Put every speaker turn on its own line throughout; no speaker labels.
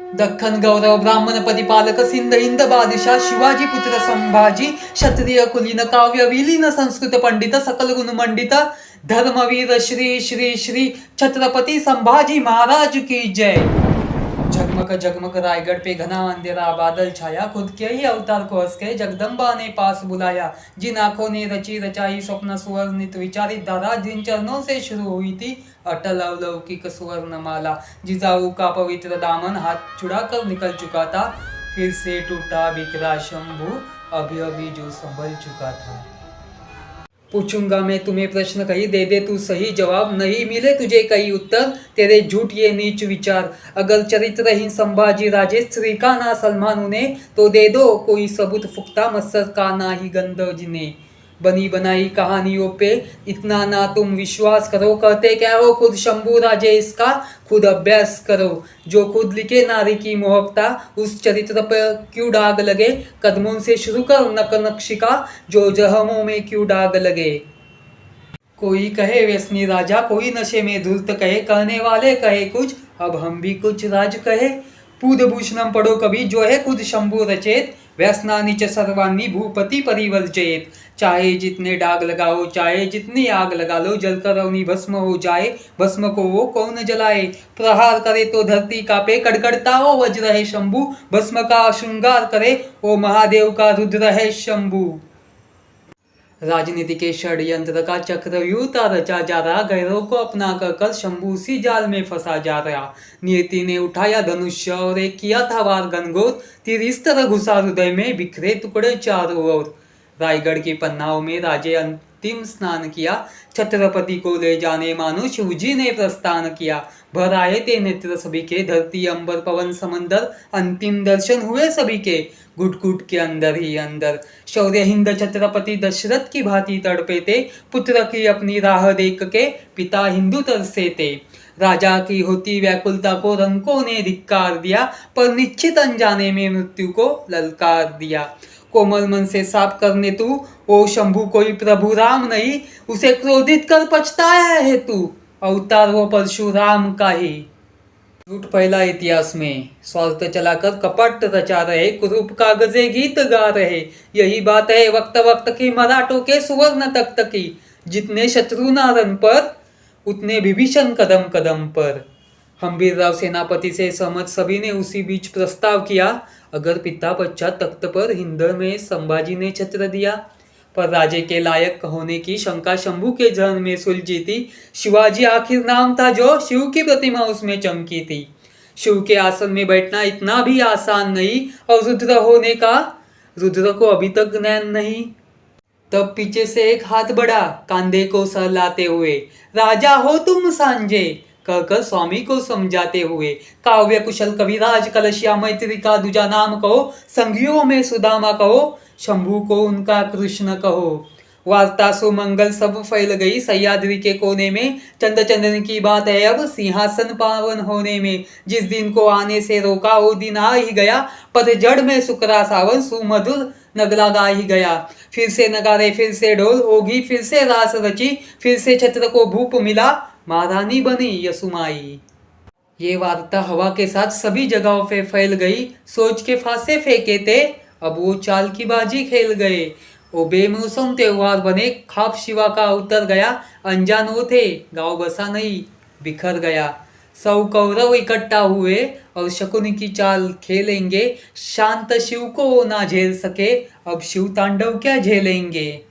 दख्खन गौरव ब्राह्मण परिपालक सिंध हिंद बादशाह शिवाजी पुत्र संभाजी क्षत्रिय कुलीन काव्य विलीन संस्कृत पंडित सकल गुण मंडित धर्मवीर श्री श्री श्री छत्रपति संभाजी महाराज की जय। झगमग झगमग रायगढ़ पे घना अंधेरा बादल छाया, खुद के ही अवतार को हंस के जगदम्बा ने पास बुलाया। जिन आंखों ने रची रचाई स्वप्न सुवर्णित विचारित धारा, जिन चरणों से शुरू हुई थी अटल अलौकिक सुवर्ण माला। जिजाऊ का पवित्र दामन हाथ छुड़ा कर निकल चुका था, फिर से टूटा बिखरा शंभू अभी अभी जो संभल चुका था। पूछूंगा मैं तुम्हें प्रश्न कहीं, दे दे तू सही जवाब, नहीं मिले तुझे कई उत्तर तेरे झूठ ये नीच विचार। अगर चरित्रहीन संभाजी राजे स्त्री का ना सलमान उन्हें, तो दे दो कोई सबूत पुख्ता मत्सर का ना ही गंध जिन्हें। बनी बनाई कहानियों पे इतना ना तुम विश्वास करो, कहते क्या हो खुद शंभू राजे इसका खुद अभ्यास करो। जो खुद लिखे नारी की मोहकता, उस चरित्र पर क्यों दाग लगे। कदमों से शुरू कर नक नक्शिका, जो जहमों में क्यों दाग लगे। कोई कहे व्यसनी राजा, कोई नशे में धूर्त कहे, कहने वाले कहे कुछ अब हम भी कुछ राज कहे। पूर्वभूषणम पढ़ो कभी, जो है खुद शंभू रचेत, व्यसनानि च सर्वाणि भूपति परिवर्जयेत। चाहे जितने दाग लगाओ, चाहे जितनी आग लगा लो, जलकर अग्नि भस्म हो जाए, भस्म को वो कौन जलाए। प्रहार करे तो धरती कांपे, कड़कड़ता हो वज्र है शंभू, भस्म का श्रृंगार करे वो महादेव का रुद्र है शंभू। राजनीति के षड्यंत्र का चक्रव्यूह रचा जा रहा, गैरों को अपना कर शंभू उसी जाल में फंसा जा रहा। नियति ने उठाया धनुष्य और एक किया था वार घनघोर, तीर इस तरह घुसा हृदय में बिखरे टुकड़े चारों ओर। रायगढ़ की पन्नाओं में राजे अंतिम स्नान किया, छत्रपति को ले जाने मानो शिवजी ने प्रस्थान किया। भर आए थे नेत्र सभी के, धरती अंबर पवन समंदर, अंतिम दर्शन हुए सभी के घुट घुट के अंदर ही अंदर। शौर्य हिंद छत्रपति दशरथ की भांति तड़पे थे, पुत्र की अपनी राह देख के पिता हिंदू तरसे थे। राजा की होती व्याकुलता को रंकों ने धिक्कार दिया, पर निश्चित अनजाने में मृत्यु को ललकार दिया। कोमल मन से साफ करने तू, ओ शंभू कोई प्रभु राम नहीं, उसे क्रोधित कर पछताया है तू, अवतार वो परशुराम का ही। झूठ फैला इतिहास में, स्वार्थ चलाकर कपट रचा रहे, कुरूप कागजे गीत गा रहे। यही बात है वक्त वक्त की मराठों के सुवर्ण तख्त की, जितने शत्रु नारन पर उतने विभीषण कदम कदम पर। हम्बीरराव सेनापति से सहमत सभी ने उसी बीच प्रस्ताव किया, अगर पिता पश्चात तख्त पर हिंद में संभाजी ने छत्र दिया। पर राजे के लायक होने की शंका शंभू के जहन में सुलझी थी। शिवाजी आखिर नाम था जो शिव की प्रतिमा उसमें चमकी थी। शिव के आसन में बैठना इतना भी आसान नहीं, और रुद्र होने का रुद्र को अभी तक ज्ञान नहीं। तब पीछे से एक हाथ बढ़ा, कांधे को सहलाते हुए, राजा हो तुम सांझे कहकर स्वामी को समझाते हुए। काव्य कुशल कविराज कलशिया मैत्री का दूजा नाम कहो, संगियों में सुदामा कहो, शंभू को उनका कृष्ण कहो। वार्ता सुमंगल सब फैल गई सह्याद्री के कोने में, चंद चंदन की बात है अब सिंहासन पावन होने में। जिस दिन को आने से रोका वो दिन आ ही गया, पतझड़ में सुकरा सावन सुमधुर नगला गा ही गया। फिर से नगारे फिर से ढोल होगी, फिर से रास रची, फिर से छत्र को भूप मिला, महारानी बनी यसुमाई। ये वार्ता हवा के साथ सभी जगहों पे फैल गई। सोच के फांसे फेंके थे, अब वो चाल की बाजी खेल गए। वो बेमौसम त्योहार बने, खाप शिवा का उतर गया। अनजान वो थे, गांव बसा नहीं बिखर गया। सौ कौरव इकट्ठा हुए और शकुनी की चाल खेलेंगे। शांत शिव को वो ना झेल सके, अब शिव तांडव क्या झेलेंगे।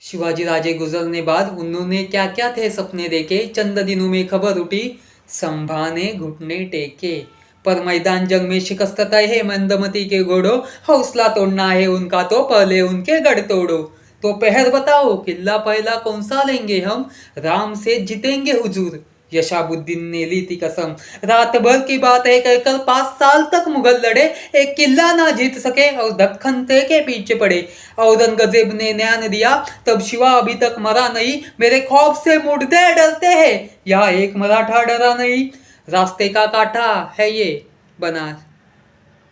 शिवाजी राजे गुजरने बाद उन्होंने क्या क्या थे सपने देखे। चंद दिनों में खबर उठी, संभा ने घुटने टेके। पर मैदान जंग में शिकस्त तय है मंदमती के घोड़ो, हौसला तोड़ना है उनका तो पहले उनके गढ़ तोड़ो। तो पहर बताओ किला पहला कौन सा लेंगे हम, राम से जीतेंगे हुजूर, यशाबुद्दीन ने ली थी कसम। रात भर की बात है कहकर 5 साल तक मुगल लड़े, एक किला ना जीत सके और दक्खन के पीछे पड़े। औरंगजेब ने न्यान दिया, तब शिवा अभी तक मरा नहीं, मेरे खौफ से मुर्दे डरते हैं, यहाँ एक मराठा डरा नहीं। रास्ते का कांटा है ये बना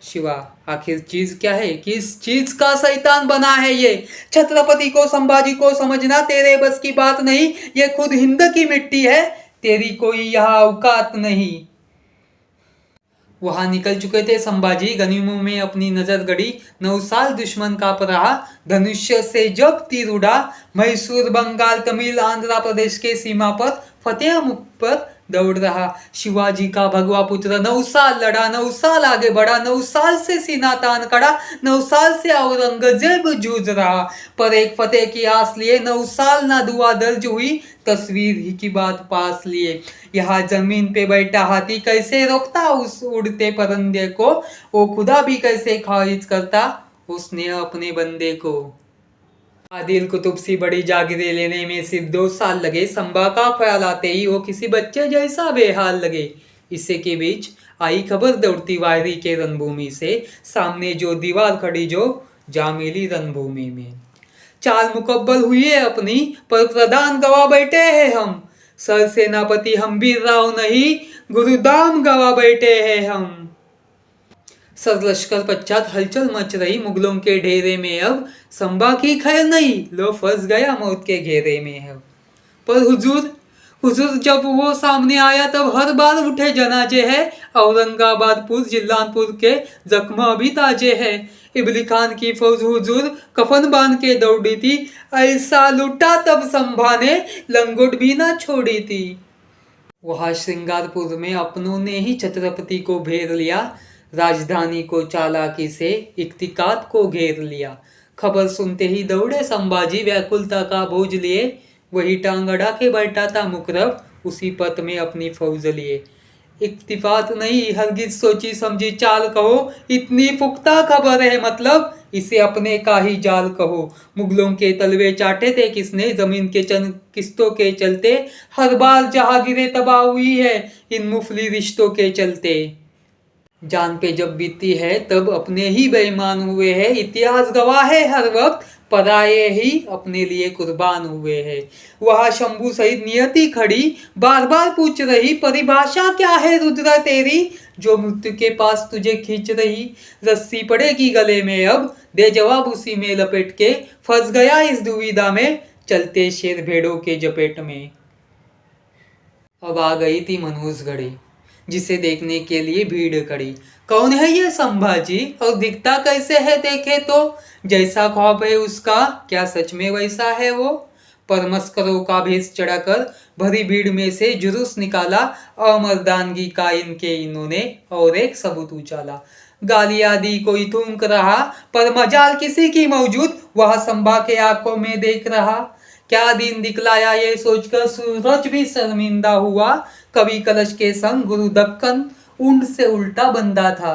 शिवा, आखिर चीज क्या है, किस चीज का शैतान बना है ये। छत्रपति को संभाजी को समझना तेरे बस की बात नहीं, ये खुद हिंद की मिट्टी है, तेरी कोई यहाँ औकात नहीं। वहां निकल चुके थे संभाजी। गनीमों में अपनी नजर गड़ी, 9 साल दुश्मन का रहा। धनुष्य से जब तीर उड़ा, मैसूर, बंगाल, तमिल, आंध्र प्रदेश के सीमा पर फतेह मुख पर दौड़ रहा। शिवाजी का भगवा पुत्र 9 साल लड़ा, 9 साल आगे बढ़ा, 9 साल से सीना तान कड़ा, 9 साल से औरंगजेब जूझ रहा। पर एक फतेह की आस लिए 9 साल ना दुआ दर्ज हुई, तस्वीर ही की बात पास लिए। यहाँ जमीन पे बैठा हाथी कैसे रोकता उस उड़ते परिंदे को, वो खुदा भी कैसे खारिज करता उसने अपने बंदे को। आदिल कुतुब सी बड़ी जागीरें लेने में सिर्फ 2 साल लगे। संभा का ख्याल आते ही वो किसी बच्चे जैसा बेहाल लगे। इसी के बीच आई खबर दौड़ती वायरी के रणभूमि से, सामने जो दीवार खड़ी जो जा मिली रणभूमि में। चाल मुकब्बल हुई है अपनी, पर प्रधान गवा बैठे हैं हम। सर सेनापति हम भी राव नहीं, गुरुदाम गवा बैठे हैं हम। सर लश्कर पश्चात हलचल मच रही मुगलों के ढेरे में अब। संभा की खैर नहीं, लो फंस गया मौत के घेरे में अब। पर हुजूर हुजूर जब वो सामने आया तब हर बार उठे जनाजे है। औरंगाबादपुर जिल्लानपुर के जख्मा भी ताजे है। इबली खान की फौज हुजूर कफन बांध के दौड़ी थी, ऐसा लुटा तब संभा ने लंगोट भी ना छोड़ी थी। वहां श्रृंगारपुर में अपनों ने ही छत्रपति को घेर लिया, राजधानी को चालाकी से इख्तिकात को घेर लिया। खबर सुनते ही दौड़े संभाजी, व्याकुलता का बोझ लिए। वही टांग अड़ा के बैठा था मुकरब, उसी पथ में अपनी फौज लिए। इख्तिफात नहीं हरगिज सोची समझी चाल कहो, इतनी पुख्ता खबर है मतलब इसे अपने का ही जाल कहो। मुगलों के तलवे चाटे थे किसने, जमीन के चंद किस्तों के चलते। हर बार जहांगीरें तबाह हुई है इन मुफली रिश्तों के चलते। जान पे जब बीती है तब अपने ही बेईमान हुए हैं। इतिहास गवाह है हर वक्त, पराये ही अपने लिए कुर्बान हुए हैं। वहां शंभू सहित नियति खड़ी, बार बार पूछ रही परिभाषा क्या है रुद्रा तेरी, जो मृत्यु के पास तुझे खींच रही। रस्सी पड़ेगी गले में अब, दे जवाब उसी में लपेट के। फंस गया इस दुविधा में, चलते शेर भेड़ों के जपेट में। अब आ गई थी मनहूस घड़ी, जिसे देखने के लिए भीड़ खड़ी। कौन है ये संभाजी और दिखता कैसे है देखे तो, जैसा ख्वाब है उसका क्या सच में वैसा है वो। पर मस्करों का भेष चढ़ाकर भरी भीड़ में से जुलूस निकाला, अमर्दानगी का इनके इन्होंने और एक सबूत उछाला। गालियां दी कोई थूक रहा, पर मजाल किसी की मौजूद वह संभा के आंखों में देख रहा। क्या दिन दिखलाया ये सोचकर सूरज भी शर्मिंदा हुआ, कवि कलश के संग गुरु दक्कन ऊंट से उल्टा बंधा था।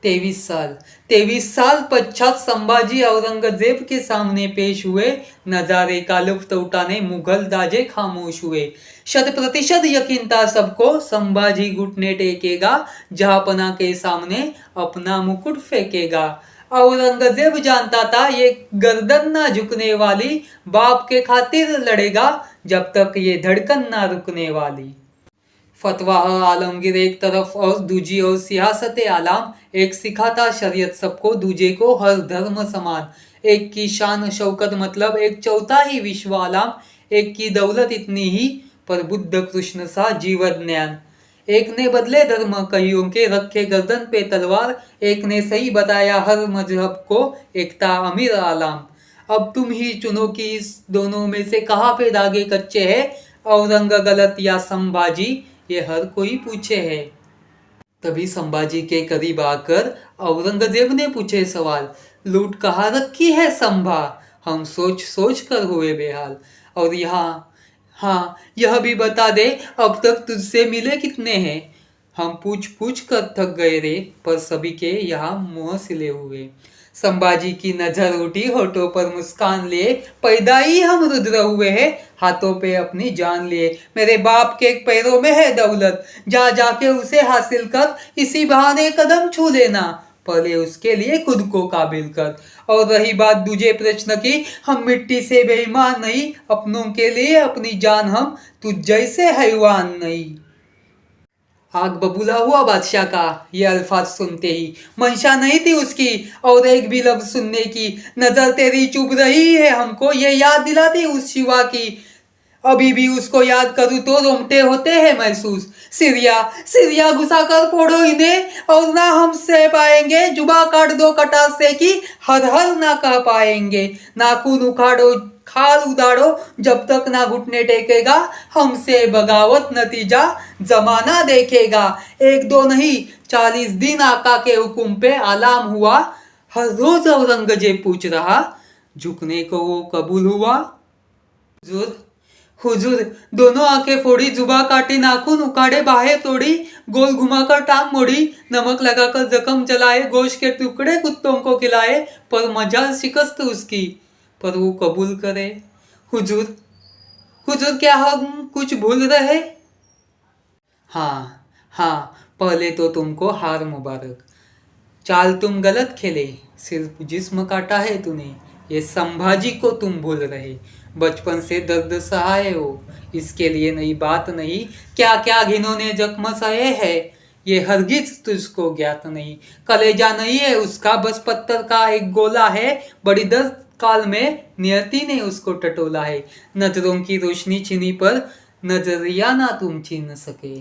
23 साल पश्चात संभाजी औरंगजेब के सामने पेश हुए। नजारे का लुत्फ उठाने मुगल दाजे खामोश हुए। 100% यकीन था सबको, संभाजी घुटने टेकेगा, जहांपना के सामने अपना मुकुट फेंकेगा। औरंगजेब जानता था ये गर्दन ना झुकने वाली, बाप के खातिर लड़ेगा जब तक ये धड़कन ना रुकने वाली। फतवा आलमगीर एक तरफ और दूजी ओर सियासत आलाम। एक सिखाता शरीयत सबको, दूजे को हर धर्म समान। एक की शान शौकत मतलब एक चौथा ही विश्व आलाम। एक की दौलत इतनी ही पर बुद्ध कृष्ण सा जीवन ज्ञान। एक ने बदले धर्म कईयों के, रखे गर्दन पे तलवार। एक ने सही बताया हर मजहब को, एकता अमीर आलाम। अब तुम ही चुनो कि इस दोनों में से कहाँ पे धागे कच्चे हैं, औरंग गलत या संभाजी, ये हर कोई पूछे है। तभी संभाजी के करीब आकर औरंगजेब ने पूछे सवाल, लूट कहाँ रखी है संभा, हम सोच सोच कर हुए बेहाल। और यहाँ हाँ यह भी बता दे अब तक तुझसे मिले कितने हैं। हम पूछ पूछ कर थक गए रे, पर सभी के यहाँ मुंह सिले हुए। संभाजी की नजर उठी, होठों पर मुस्कान लिए, पैदा ही हम रुद्र हुए हैं, हाथों पे अपनी जान लिए। मेरे बाप के पैरों में है दौलत, जा जाके उसे हासिल कर, इसी बहाने कदम छू लेना, पहले उसके लिए खुद को काबिल कर। और रही बात दूजे प्रश्न की, हम मिट्टी से बेईमान नहीं, अपनों के लिए अपनी जान हम, तुझ जैसे हैवान नहीं। आग बबूला हुआ बादशाह का ये अल्फाज सुनते ही, मंशा नहीं थी उसकी और एक भी लफ्ज सुनने की। नजर तेरी चुभ रही है हमको, ये याद दिलाती उस शिवा की, अभी भी उसको याद करूं तो रोंगटे होते हैं महसूस। सिरिया सिरिया घुसा कर फोड़ो इन्हें और ना हम सह पाएंगे, जुबा काट दो कटार से कि हर हर ना कह पाएंगे। नाखून उखाड़ो खाल उदाड़ो जब तक ना घुटने टेकेगा, हमसे बगावत नतीजा जमाना देखेगा। एक दो नहीं 40 दिन आका के हुक्म पे आलाम हुआ, हर रोज औरंगजेब पूछ रहा, झुकने को वो कबूल हुआ। हुजूर हुजूर दोनों आंखें फोड़ी, जुबा काटी, नाखून उखाड़े, बाहें तोड़ी, गोल घुमाकर टांग मोड़ी, नमक लगाकर जख्म जलाए, गोश्त के टुकड़े कुत्तों को खिलाए, पर मजाल शिकस्त उसकी, पर वो कबूल करे। हुजूर हुजूर क्या हम कुछ भूल रहे? हाँ हाँ, पहले तो तुमको हार मुबारक। चाल तुम गलत खेले, सिर्फ जिस्म काटा है तूने, ये संभाजी को तुम भूल रहे। बचपन से दर्द सहाए हो, इसके लिए नई बात नहीं, क्या क्या घिनौने जख्म सहे है, ये हरगिज तुझको ज्ञात नहीं। कलेजा नहीं है उसका, बस पत्थर का एक गोला है, बड़ी दर्द काल में नियति ने उसको टटोला है। नजरों की रोशनी छीनी पर नजरिया ना तुम छीन सके।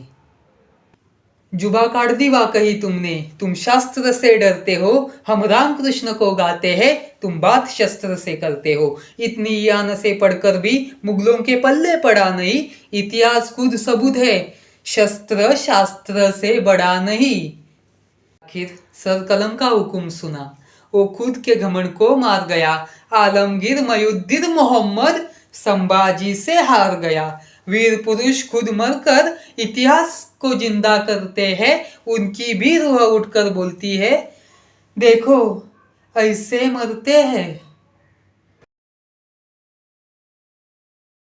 जुबा काट दी वाकई तुमने, तुम शास्त्र से डरते हो, हम राम कृष्ण को गाते हैं, तुम बात शस्त्र से करते हो। इतनी यान से पढ़कर भी मुगलों के पल्ले पड़ा नहीं, इतिहास खुद सबूत है, शस्त्र शास्त्र से बड़ा नहीं। आखिर सर कलम का हुक्म सुना, वो खुद के घमंड को मार गया। आलमगीर मयूद्दीन मोहम्मद संभाजी से हार गया। वीर पुरुष खुद मरकर इतिहास को जिंदा करते हैं, उनकी भी रूह उठकर बोलती है, देखो ऐसे मरते हैं।